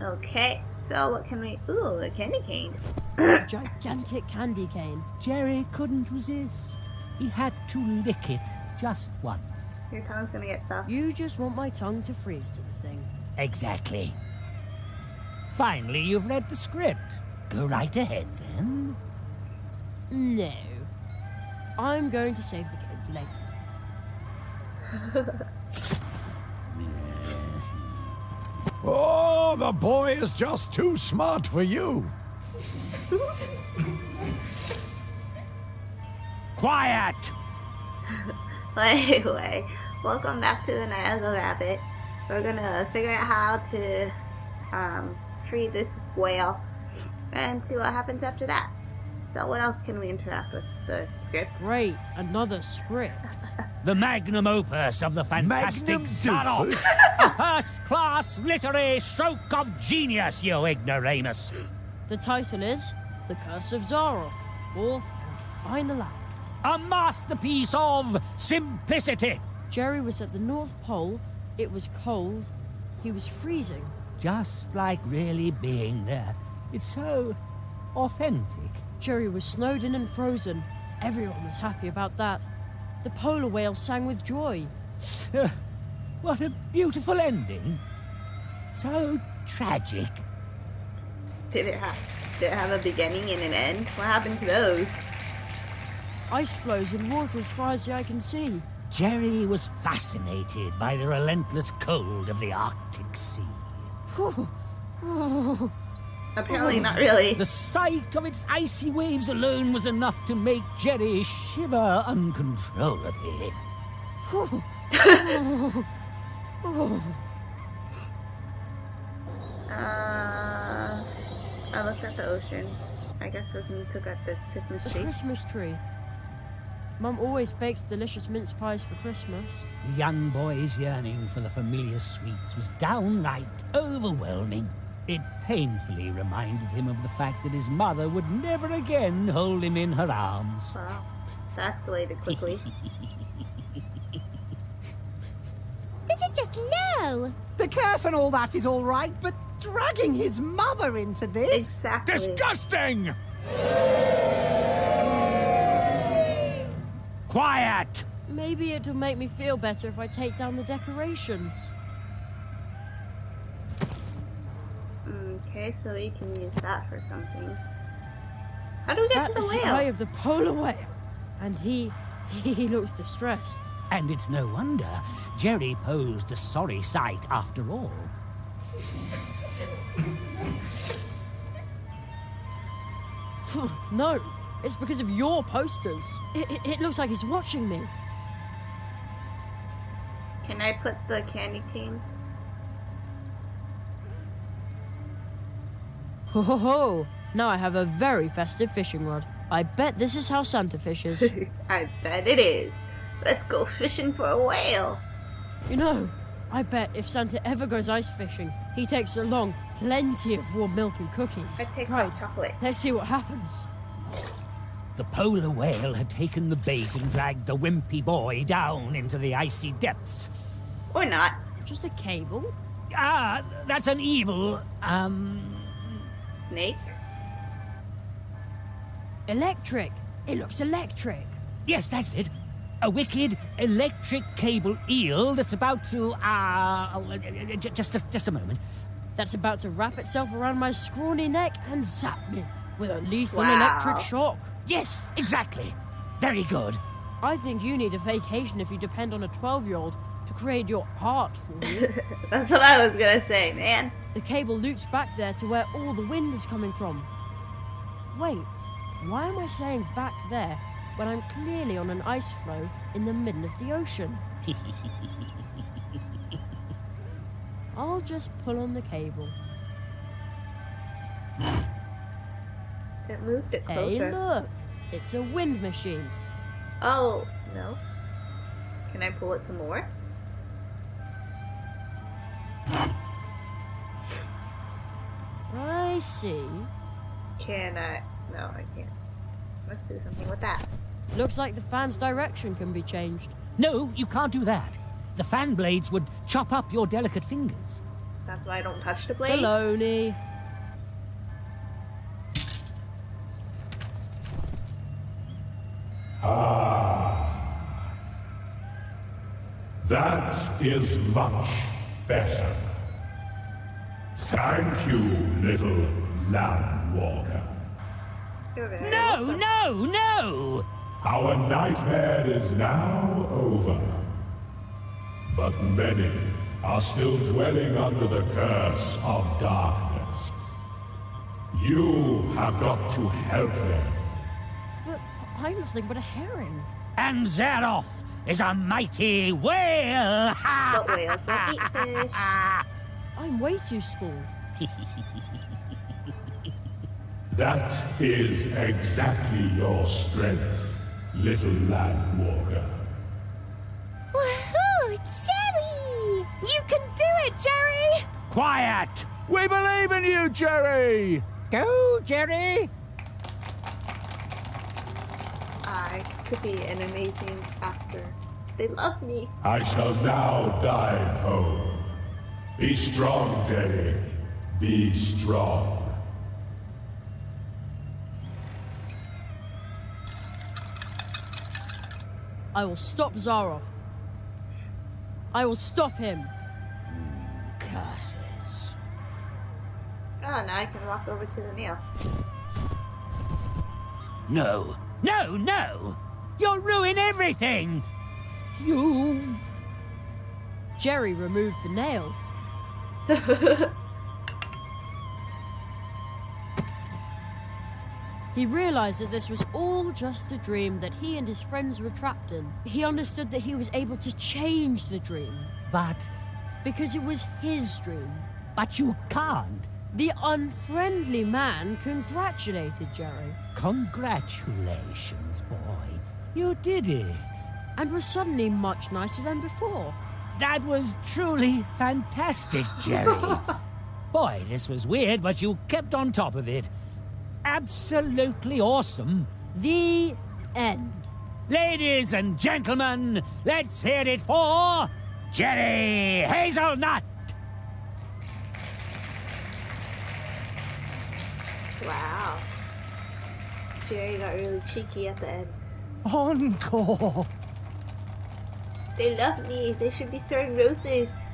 Okay, so what can we... Ooh, a candy cane. A gigantic candy cane. Jerry couldn't resist. He had to lick it just once. Your tongue's gonna get stuck. You just want my tongue to freeze to the thing. Exactly. Finally, you've read the script. Go right ahead, then. No. I'm going to save the game for later. Oh, the boy is just too smart for you. Quiet! Anyway, welcome back to the Night of the Rabbit. We're gonna figure out how to free this whale and see what happens after that. So what else can we interact with the scripts? Great, another script. The magnum opus of the fantastic Magnum Zaroff. doofus? A first-class literary stroke of genius, you ignoramus. The title is The Curse of Zaroff, fourth and final act. A masterpiece of simplicity. Jerry was at the North Pole, it was cold, he was freezing. Just like really being there. It's so authentic. Jerry was snowed in and frozen. Everyone was happy about that. The polar whale sang with joy. What a beautiful ending. So tragic. Did it have a beginning and an end? What happened to those? Ice flows and water as far as the eye can see. Jerry was fascinated by the relentless cold of the Arctic Sea. Apparently not really. The sight of its icy waves alone was enough to make Jerry shiver uncontrollably. I looked at the ocean. I guess we can look at the Christmas The tree. Christmas tree. Mum always bakes delicious mince pies for Christmas. The young boy's yearning for the familiar sweets was downright overwhelming. It painfully reminded him of the fact that his mother would never again hold him in her arms. Wow, that escalated quickly. This is just low. The curse and all that is all right, but dragging his mother into this? Exactly. Disgusting! Quiet! Maybe it'll make me feel better if I take down the decorations. Okay, so we can use that for something. How do we get to That's the the eye whale? of the polar whale. And he looks distressed. And it's no wonder Jerry posed a sorry sight after all. No, it's because of your posters. It looks like he's watching me. Can I put the candy canes? Ho ho ho! Now I have a very festive fishing rod. I bet this is how Santa fishes. I bet it is. Let's go fishing for a whale. You know, I bet if Santa ever goes ice fishing, he takes along plenty of warm milk and cookies. I take Right, hot chocolate. let's see what happens. The polar whale had taken the bait and dragged the wimpy boy down into the icy depths. Or not. Just a cable? Ah, that's an evil, Snake? Electric! It looks electric. yes, that's it. A wicked electric cable eel that's about to, just a moment. That's about to wrap itself around my scrawny neck and zap me with a lethal Wow. electric shock. Yes, exactly. Very good. I think you need a vacation if you depend on a 12-year-old to create your art for you. That's what I was gonna say, man. The cable loops back there to where all the wind is coming from. Wait, why am I saying back there when I'm clearly on an ice floe in the middle of the ocean? I'll just pull on the cable. It moved it Hey, closer. look! It's a wind machine. Oh, no. Can I pull it some more? I see. Can I? No, I can't. Let's do something with that. Looks like the fan's direction can be changed. No, you can't do that. The fan blades would chop up your delicate fingers. That's why I don't touch the blades. Baloney. That is much better. Thank you, little land walker. You're very No, welcome. no, no! Our nightmare is now over. But many are still dwelling under the curse of darkness. You have got to help them. But I'm nothing but a herring. And Zaroff is a mighty whale! But whales don't eat fish. I'm way too small. That is exactly your strength, little land walker. Woohoo! Jerry! You can do it, Jerry! Quiet! We believe in you, Jerry! Go, Jerry! I could be an amazing actor. They love me. I shall now dive home. Be strong, Jerry. Be strong. I will stop Zaroff. I will stop him. Curses. Oh, now I can walk over to the nail. No, no, no! You'll ruin everything! You... Jerry removed the nail. He realized that this was all just a dream that he and his friends were trapped in. He understood that he was able to change the dream But... because it was his dream. but you can't. The unfriendly man congratulated Jerry Congratulations, boy. You did it. and was suddenly much nicer than before. That was truly fantastic, Jerry. Boy, this was weird, but you kept on top of it. Absolutely awesome. The end. Ladies and gentlemen, let's hear it for Jerry Hazelnut. Wow. Jerry got really cheeky at the end. Encore! They love me. They should be throwing roses.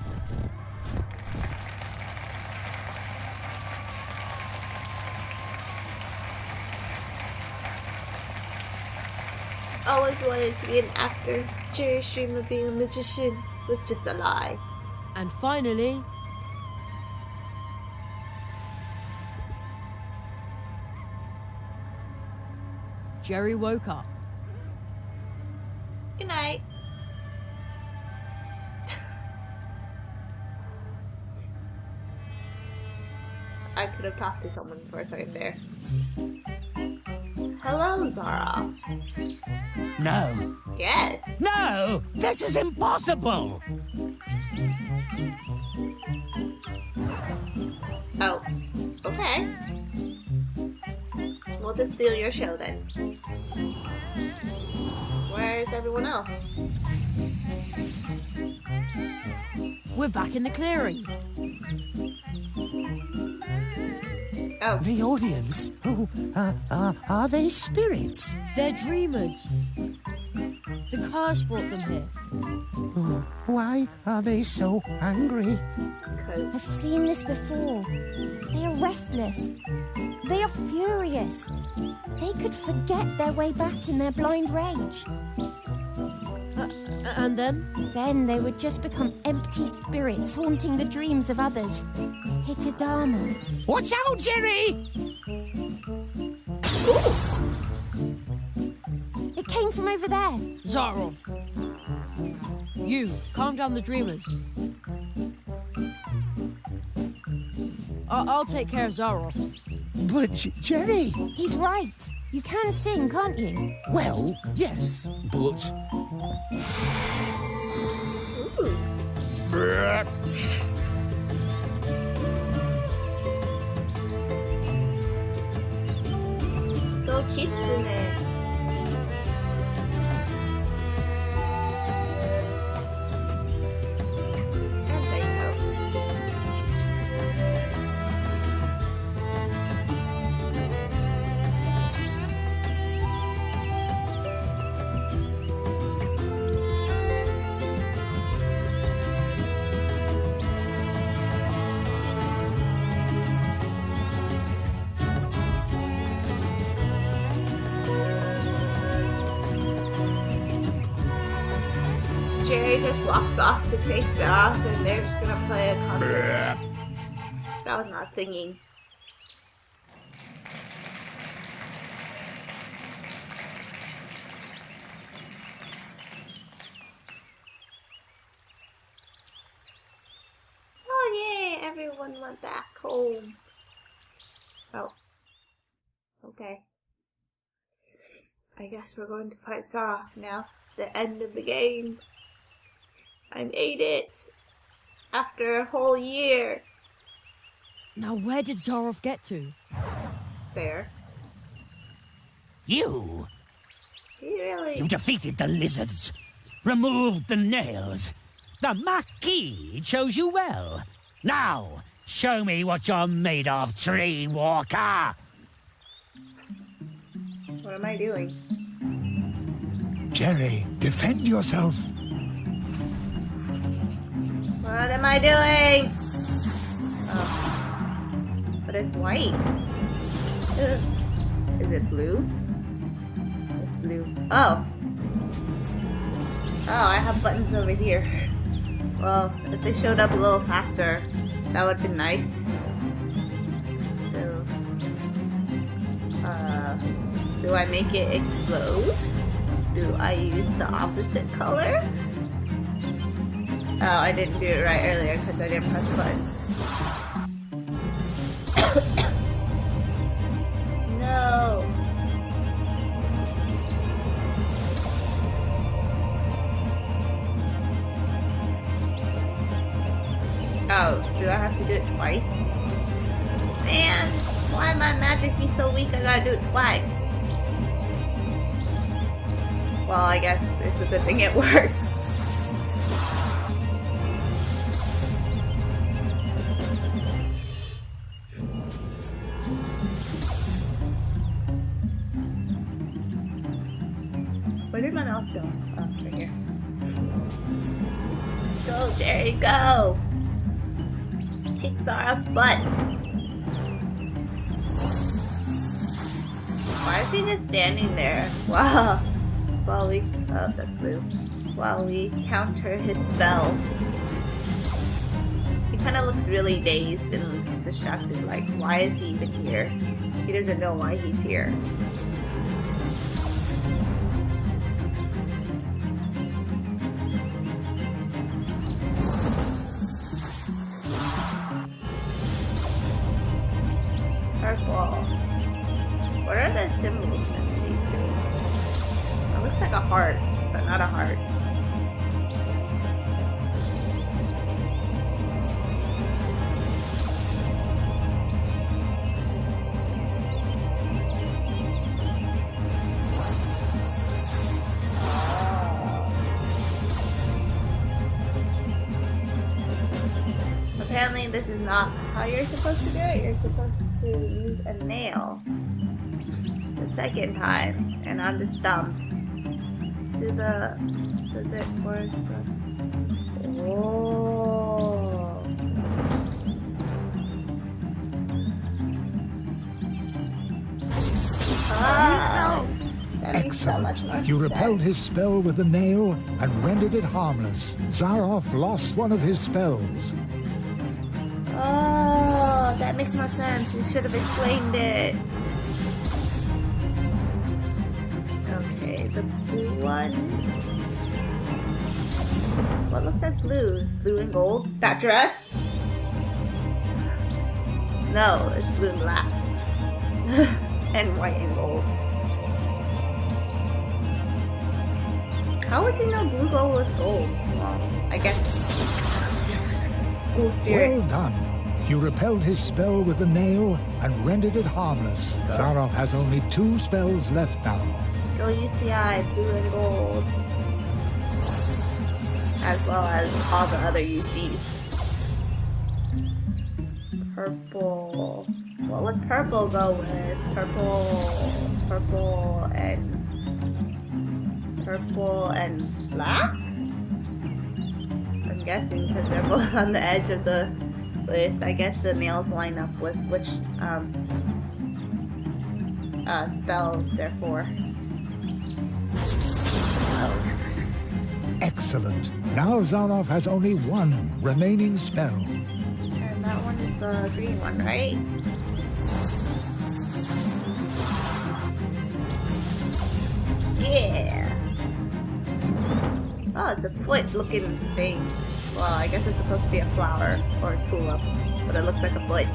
Always wanted to be an actor. Jerry's dream of being a magician was just a lie. And finally, Jerry woke up. Good night. I could have talked to someone for a second there. Hello, Zara. No, Yes. no, this is impossible. Oh, okay. We'll just steal your show then. Where's everyone else? We're back in the clearing. Oh, The audience? Oh, are they spirits? They're dreamers. The curse brought them here. Oh, why are they so angry? because I've seen this before. They are restless. They are furious. They could forget their way back in their blind rage. And then? Then they would just become empty spirits haunting the dreams of others. Hitadama. Watch out, Jerry! It came from over there. Zaroff. You, calm down the dreamers. I'll take care of Zaroff. But Jerry! He's right. You can sing, can't you? Well, yes, but... go Kitsune. And there you go. Jerry just walks off to take Zaroff and they're just gonna play a concert. That was not singing. Oh yay, everyone went back home. Oh. Okay. I guess we're going to fight Zaroff now. The end of the game. I made it. After a whole year. Now where did Zaroff get to? There. You You defeated the lizards, removed the nails. The Marquis chose you well. Now, show me what you're made of, tree walker. What am I doing? Jerry, defend yourself. What am I doing? Oh. But it's white. Ugh. Is it blue? It's blue. Oh. Oh, I have buttons over here. Well, if they showed up a little faster, that would have been nice. So, do I make it explode? Do I use the opposite color? Oh, I didn't do it right earlier because I didn't press the button. No. Oh, do I have to do it twice? Man, why my magic be so weak I gotta do it twice? Well, I guess it's a good thing it works. Where did my mouse go? Oh, right here. Go, Jerry, go! Kick Zaroff's butt. Why is he just standing there? Wow. While we... Oh, that's blue. While we counter his spells. He kind of looks really dazed and distracted. Like, why is he even here? He doesn't know why he's here. Purple. What are the symbols in these things? It looks like a heart, but not a heart. Apparently this is not how you're supposed to do it. You're supposed to use a nail the second time, and I'm just dumb. Does it correspond? Oh. Ah, that makes so much more Excellent. You repelled his spell with the nail and rendered it harmless. Zaroff lost one of his spells. Oh, that makes more sense. You should have explained it. Okay, the blue one. What looks like blue? Blue and gold? That dress? No, it's blue and black. And white and gold. How would you know blue gold with gold? Well, I guess school spirit. Well done. You repelled his spell with the nail and rendered it harmless. Zaroff has only 2 spells left now. Go UCI, blue and gold. As well as all the other UCs. Purple. What would purple go with? Purple and black? I'm guessing because they're both on the edge of the list. I guess the nails line up with which spells they're for. Excellent. Now Zaroff has only one remaining spell. And that one is the green one, right? Yeah. Oh, it's a foot-looking thing. Well, I guess it's supposed to be a flower or a tulip, but it looks like a foot.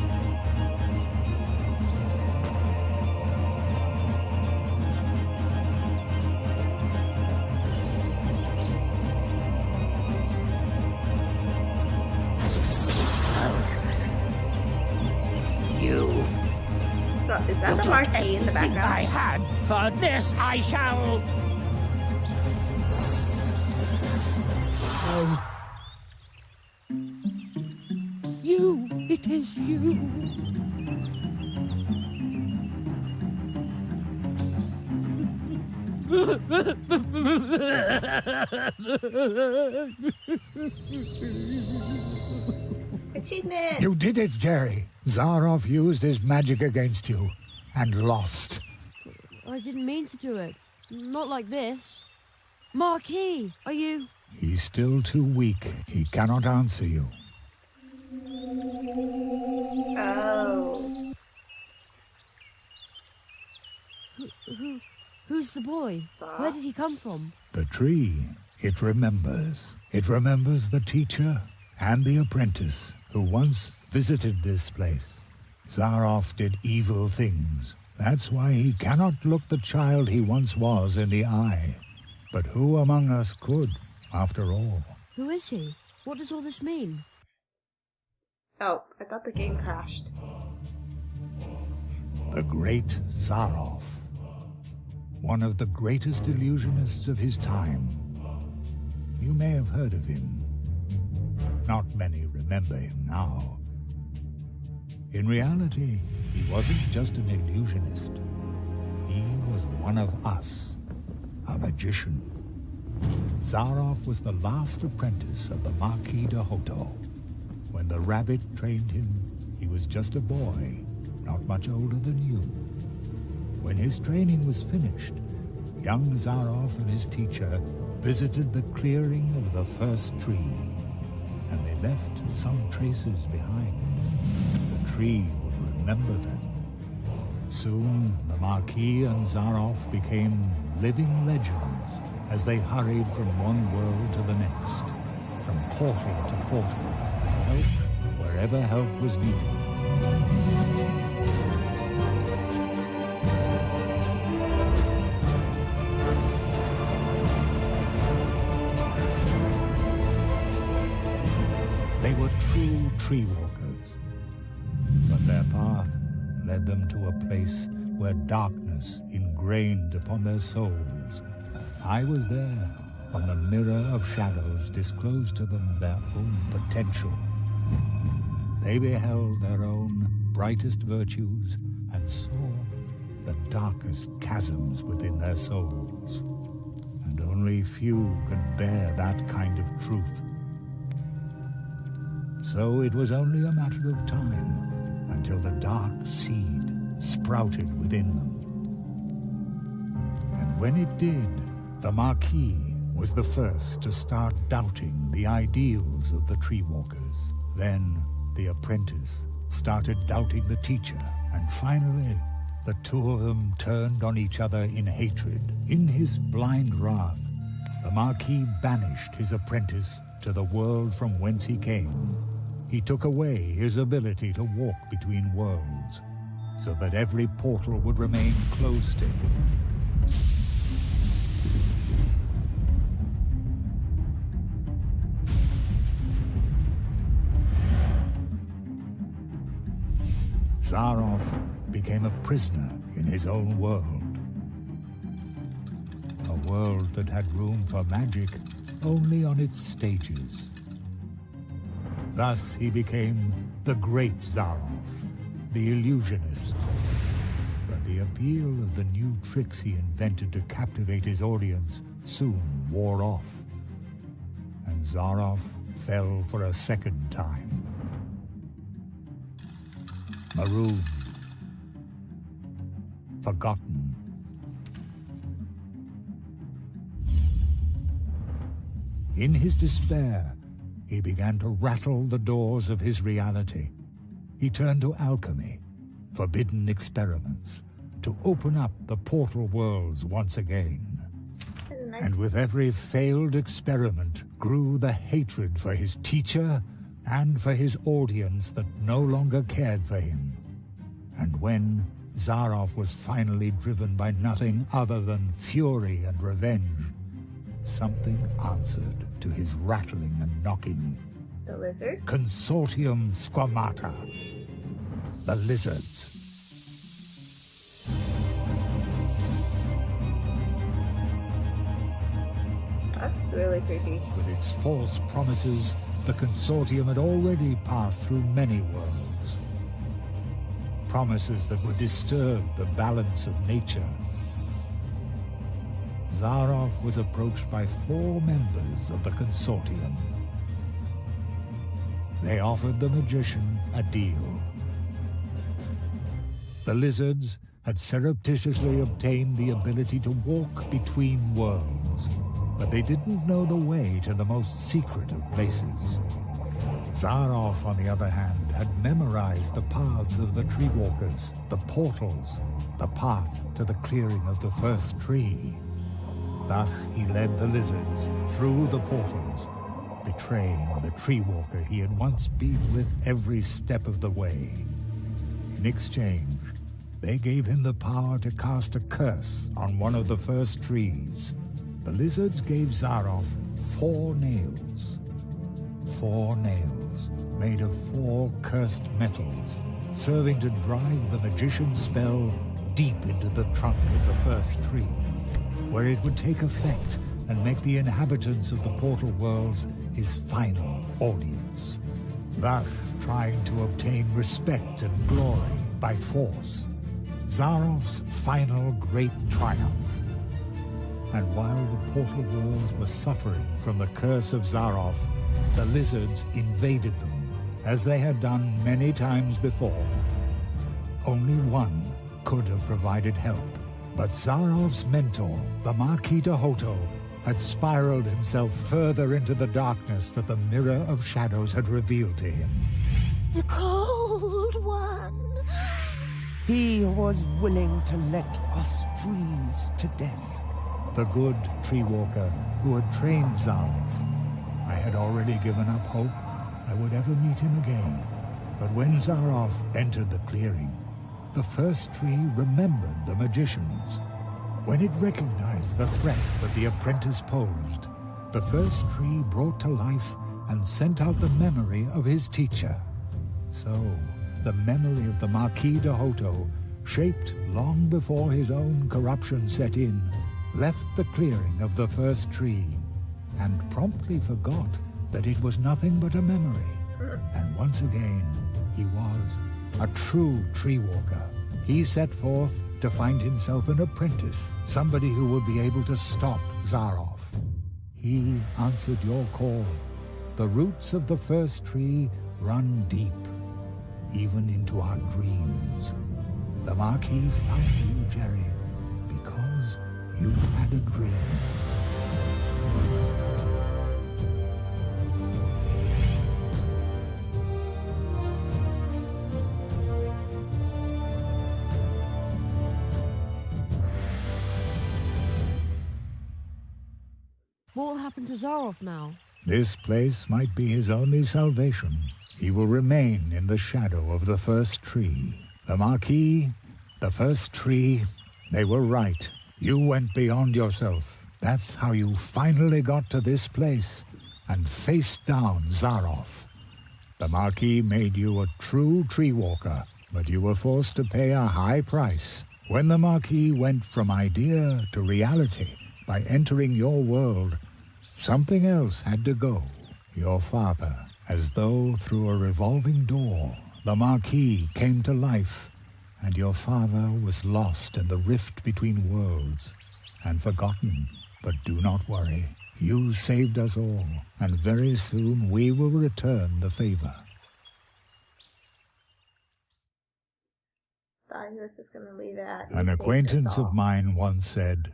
You. So, is that the Marquis in the I background? had. For this I shall. You. It is you. Achievement! You did it, Jerry. Zaroff used his magic against you and lost. I didn't mean to do it. Not like this. Marquis, are you... He's still too weak. He cannot answer you. Oh. Who's the boy? Where did he come from? The tree, it remembers. It remembers the teacher and the apprentice who once visited this place. Zaroff did evil things. That's why he cannot look the child he once was in the eye. But who among us could, after all? Who is he? What does all this mean? Oh, I thought the game crashed. The Great Zaroff. One of the greatest illusionists of his time. You may have heard of him. Not many remember him now. In reality, he wasn't just an illusionist. He was one of us, a magician. Zaroff was the last apprentice of the Marquis de Hoto. When the rabbit trained him, he was just a boy, not much older than you. When his training was finished, young Zaroff and his teacher visited the clearing of the first tree, and they left some traces behind. The tree would remember them. Soon, the Marquis and Zaroff became living legends as they hurried from one world to the next, from portal to portal, and helped wherever help was needed. They were true tree walkers, but their path led them to a place where darkness ingrained upon their souls. I was there when the mirror of shadows disclosed to them their own potential. They beheld their own brightest virtues and saw the darkest chasms within their souls. And only few can bear that kind of truth. So it was only a matter of time until the dark seed sprouted within them. And when it did, the Marquis was the first to start doubting the ideals of the tree walkers. Then the apprentice started doubting the teacher, and finally the two of them turned on each other in hatred. In his blind wrath, the Marquis banished his apprentice to the world from whence he came. He took away his ability to walk between worlds, so that every portal would remain closed to him. Zaroff became a prisoner in his own world. A world that had room for magic only on its stages. Thus he became the Great Zaroff, the illusionist. But the appeal of the new tricks he invented to captivate his audience soon wore off, and Zaroff fell for a second time. Marooned, forgotten. In his despair, he began to rattle the doors of his reality. He turned to alchemy, forbidden experiments, to open up the portal worlds once again. And with every failed experiment grew the hatred for his teacher and for his audience that no longer cared for him. And when Zaroff was finally driven by nothing other than fury and revenge, something answered to his rattling and knocking. The lizard? Consortium squamata. The lizards. That's really creepy. With its false promises, the Consortium had already passed through many worlds. Promises that would disturb the balance of nature. Zaroff was approached by 4 members of the Consortium. They offered the magician a deal. The lizards had surreptitiously obtained the ability to walk between worlds, but they didn't know the way to the most secret of places. Zaroff, on the other hand, had memorized the paths of the tree walkers, the portals, the path to the clearing of the first tree. Thus he led the lizards through the portals, betraying the tree walker he had once been with every step of the way. In exchange, they gave him the power to cast a curse on one of the first trees. The lizards gave Zaroff 4 nails. 4 nails made of 4 cursed metals, serving to drive the magician's spell deep into the trunk of the first tree, where it would take effect and make the inhabitants of the portal worlds his final audience, thus trying to obtain respect and glory by force. Zaroff's final great triumph. And while the portal worlds were suffering from the curse of Zaroff, the lizards invaded them, as they had done many times before. Only one could have provided help, but Zaroff's mentor, the Marquis de Hoto, had spiraled himself further into the darkness that the Mirror of Shadows had revealed to him. The Cold One. He was willing to let us freeze to death. The good tree walker who had trained Zaroff. I had already given up hope I would ever meet him again. But when Zaroff entered the clearing, the first tree remembered the magicians. When it recognized the threat that the apprentice posed, the first tree brought to life and sent out the memory of his teacher. So, the memory of the Marquis de Hoto, shaped long before his own corruption set in, left the clearing of the first tree, and promptly forgot that it was nothing but a memory. And once again, he was a true tree walker. He set forth to find himself an apprentice, somebody who would be able to stop Zaroff. He answered your call. The roots of the first tree run deep, even into our dreams. The Marquis found you, Jerry, because you had a dream. What will happen to Zaroff now? This place might be his only salvation. He will remain in the shadow of the first tree. The Marquis, the first tree, they were right. You went beyond yourself. That's how you finally got to this place and faced down Zaroff. The Marquis made you a true tree walker, but you were forced to pay a high price. When the Marquis went from idea to reality by entering your world, something else had to go. Your father, as though through a revolving door, the Marquis came to life, and your father was lost in the rift between worlds and forgotten. But do not worry. You saved us all, and very soon we will return the favor. Thought he was just going to leave it at An acquaintance of mine once said,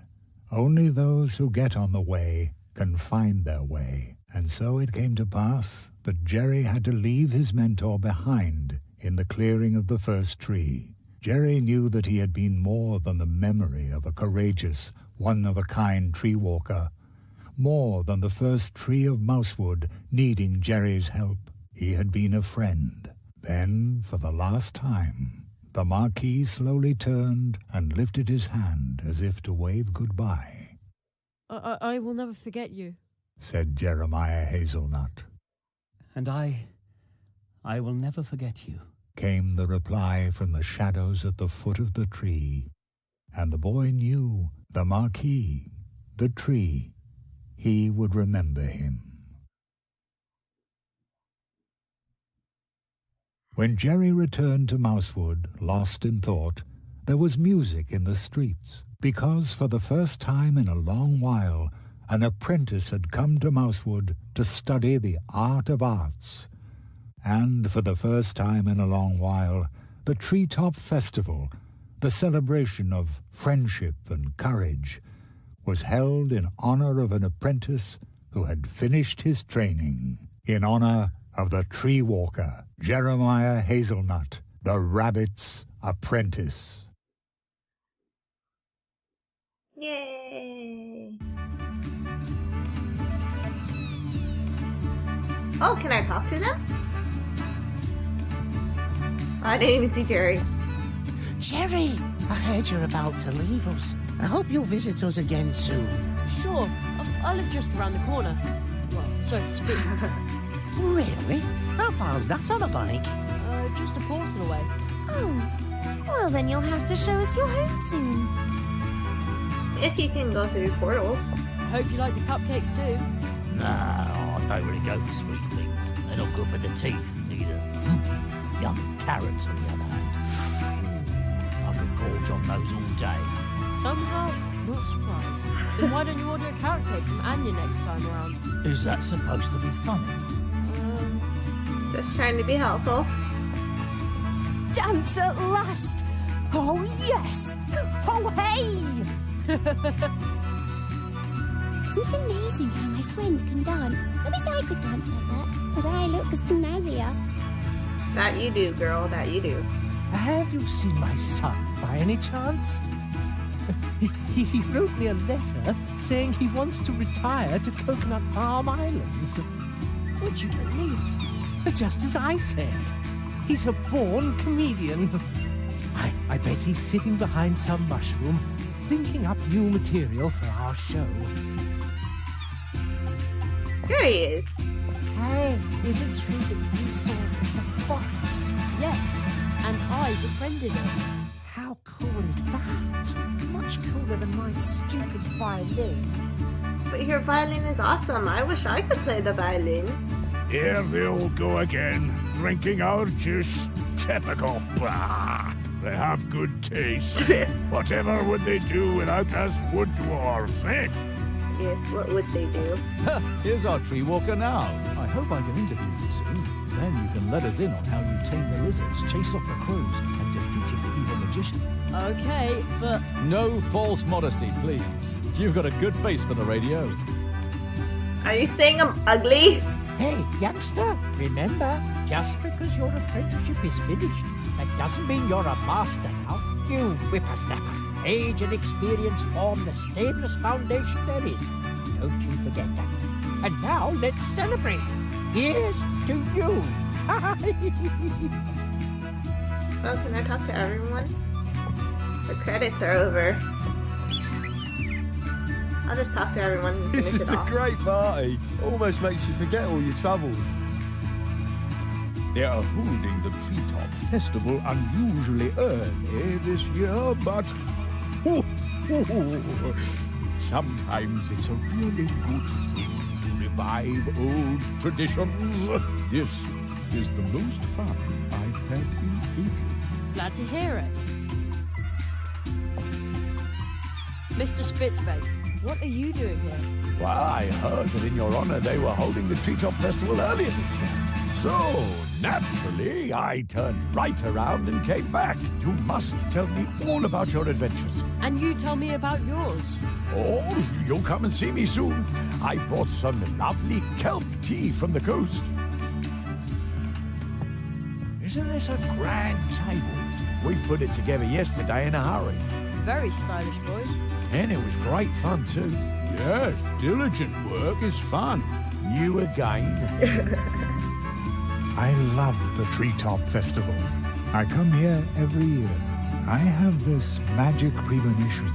"Only those who get on the way can find their way. And so it came to pass that Jerry had to leave his mentor behind in the clearing of the first tree. Jerry knew that he had been more than the memory of a courageous, one-of-a-kind tree walker, more than the first tree of mousewood needing Jerry's help. He had been a friend. Then, for the last time, the Marquis slowly turned and lifted his hand as if to wave goodbye. I will never forget you, said Jeremiah Hazelnut. And I will never forget you, came the reply from the shadows at the foot of the tree. And the boy knew the Marquis, the tree, he would remember him. When Jerry returned to Mousewood, lost in thought, there was music in the streets, because for the first time in a long while, an apprentice had come to Mousewood to study the art of arts. And for the first time in a long while, the Treetop Festival, the celebration of friendship and courage, was held in honor of an apprentice who had finished his training, in honor of the tree walker, Jeremiah Hazelnut, the rabbit's apprentice. Yay! Oh, can I talk to them? I didn't even see Jerry. Jerry, I heard you're about to leave us. I hope you'll visit us again soon. Sure, I live just around the corner. Well, so to speak. Really? How far's that on a bike? Just a portal away. Oh, well then you'll have to show us your home soon. If you can go through portals. Hope you like the cupcakes too. No, I don't really go for sweet things. They're not good for the teeth, neither. Yummy carrots, on the other hand. I could gorge on those all day. Somehow, not surprised. Then why don't you order a carrot cake from Anya next time around? Is that supposed to be funny? Just trying to be helpful. Dance at last! Oh yes! Oh hey! Isn't it amazing how my friend can dance? I wish I could dance like that, but I look snazzier. That you do, girl, that you do. Have you seen my son, by any chance? He wrote me a letter saying he wants to retire to Coconut Palm Islands. Would you believe? Just as I said. He's a born comedian. I bet he's sitting behind some mushroom, thinking up new material for our show. There he is. Hey, is it true that you saw the fox? Yes, and I befriended it. How cool is that? Much cooler than my stupid violin. But your violin is awesome. I wish I could play the violin. Here they all go again, drinking our juice. Typical. Bah! They have good taste. Whatever would they do without us wood dwarves, eh? Yes, what would they do? Here's our tree walker now. I hope I can interview you soon. Then you can let us in on how you tamed the lizards, chased off the crows, and defeated the evil magician. Okay, but... No false modesty, please. You've got a good face for the radio. Are you saying I'm ugly? Hey, youngster, remember, just because your apprenticeship is finished, that doesn't mean you're a master now. You whippersnapper. Age and experience form the stablest foundation there is. Don't you forget that. And now let's celebrate. Here's to you. Oh, can I talk to everyone? The credits are over. I'll just talk to everyone and finish This is it a off. great party. Almost makes you forget all your troubles. They are holding the Treetop Festival unusually early this year, but sometimes it's a really good thing to revive old traditions. This is the most fun I've had in ages. Glad to hear it. Mr. Spitzbait, what are you doing here? Well, I heard that in your honor they were holding the Treetop Festival earlier this year. So, naturally, I turned right around and came back. You must tell me all about your adventures. And you tell me about yours. Oh, you'll come and see me soon. I brought some lovely kelp tea from the coast. Isn't this a grand table? We put it together yesterday in a hurry. Very stylish, boys. And it was great fun too. Yes, diligent work is fun. You again. I love the Treetop Festival. I come here every year. I have this magic premonition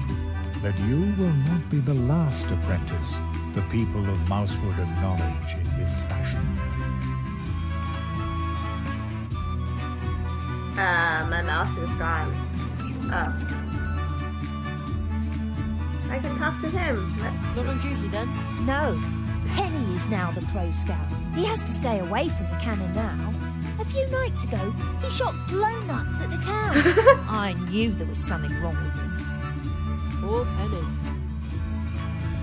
that you will not be the last apprentice the people of Mousewood acknowledge in this fashion. My mouth is gone. Oh. I can talk to him. Not on duty then? No, Penny is now the pro scout. He has to stay away from the cannon now. A few nights ago, he shot blow-nuts at the town. I knew there was something wrong with him. Poor Penny.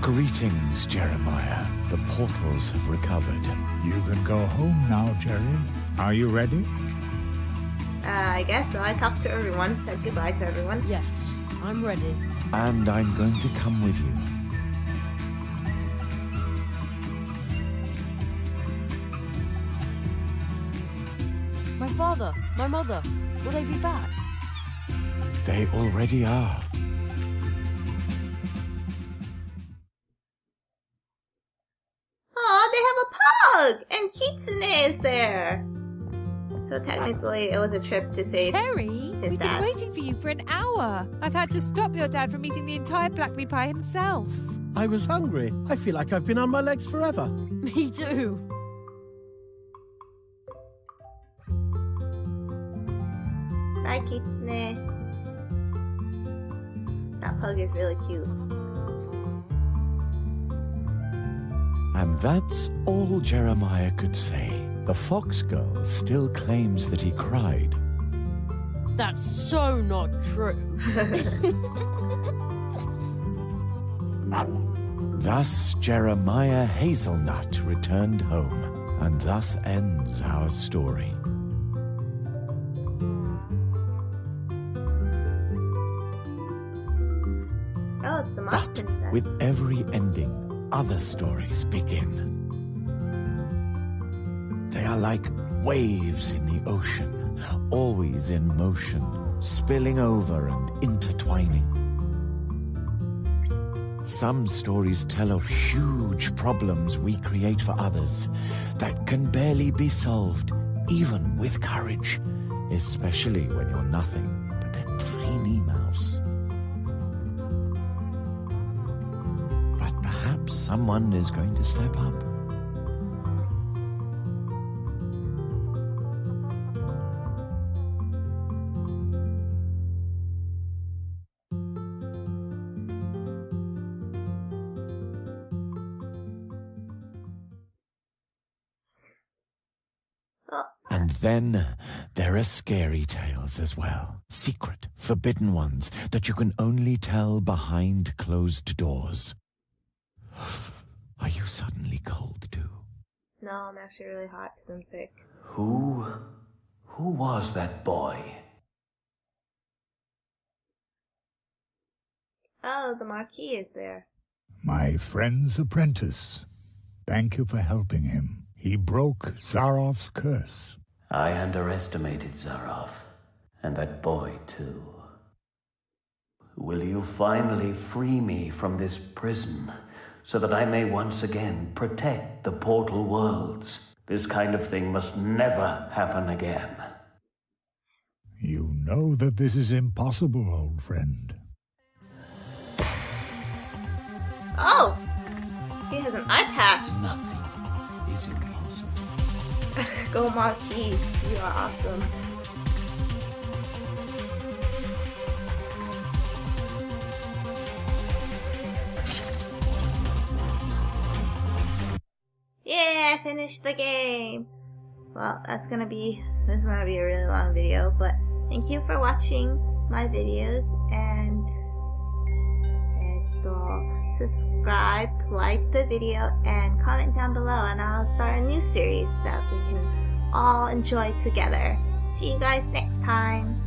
Greetings, Jeremiah. The portals have recovered. You can go home now, Jerry. Are you ready? I guess so. I talked to everyone, said goodbye to everyone. Yes, I'm ready. And I'm going to come with you. My father, my mother, will they be back? They already are. Oh, they have a pug! And Kitsune is there! So technically, it was a trip to save Jerry, his we've dad. been waiting for you for an hour. I've had to stop your dad from eating the entire blackberry pie himself. I was hungry. I feel like I've been on my legs forever. Me too. Bye, Kitsune. That pug is really cute. And that's all Jeremiah could say. The fox girl still claims that he cried. That's so not true. Thus Jeremiah Hazelnut returned home, and thus ends our story. Oh, it's the moth But princess. with every ending, other stories begin. They are like waves in the ocean, always in motion, spilling over and intertwining. Some stories tell of huge problems we create for others that can barely be solved, even with courage, especially when you're nothing but a tiny mouse. But perhaps someone is going to step up. And then there are scary tales as well. Secret, forbidden ones that you can only tell behind closed doors. Are you suddenly cold too? No, I'm actually really hot because I'm sick. Who was that boy? Oh, the Marquis is there. My friend's apprentice. Thank you for helping him. He broke Zaroff's curse. I underestimated Zaroff, and that boy too. Will you finally free me from this prison, so that I may once again protect the portal worlds? This kind of thing must never happen again. You know that this is impossible, old friend. Oh! He has an eye patch. Nothing is impossible. Go Marquis, you are awesome. Yeah, I finished the game. Well, this is gonna be a really long video, but thank you for watching my videos, and subscribe, like the video, and comment down below, and I'll start a new series that we can all enjoy together. See you guys next time.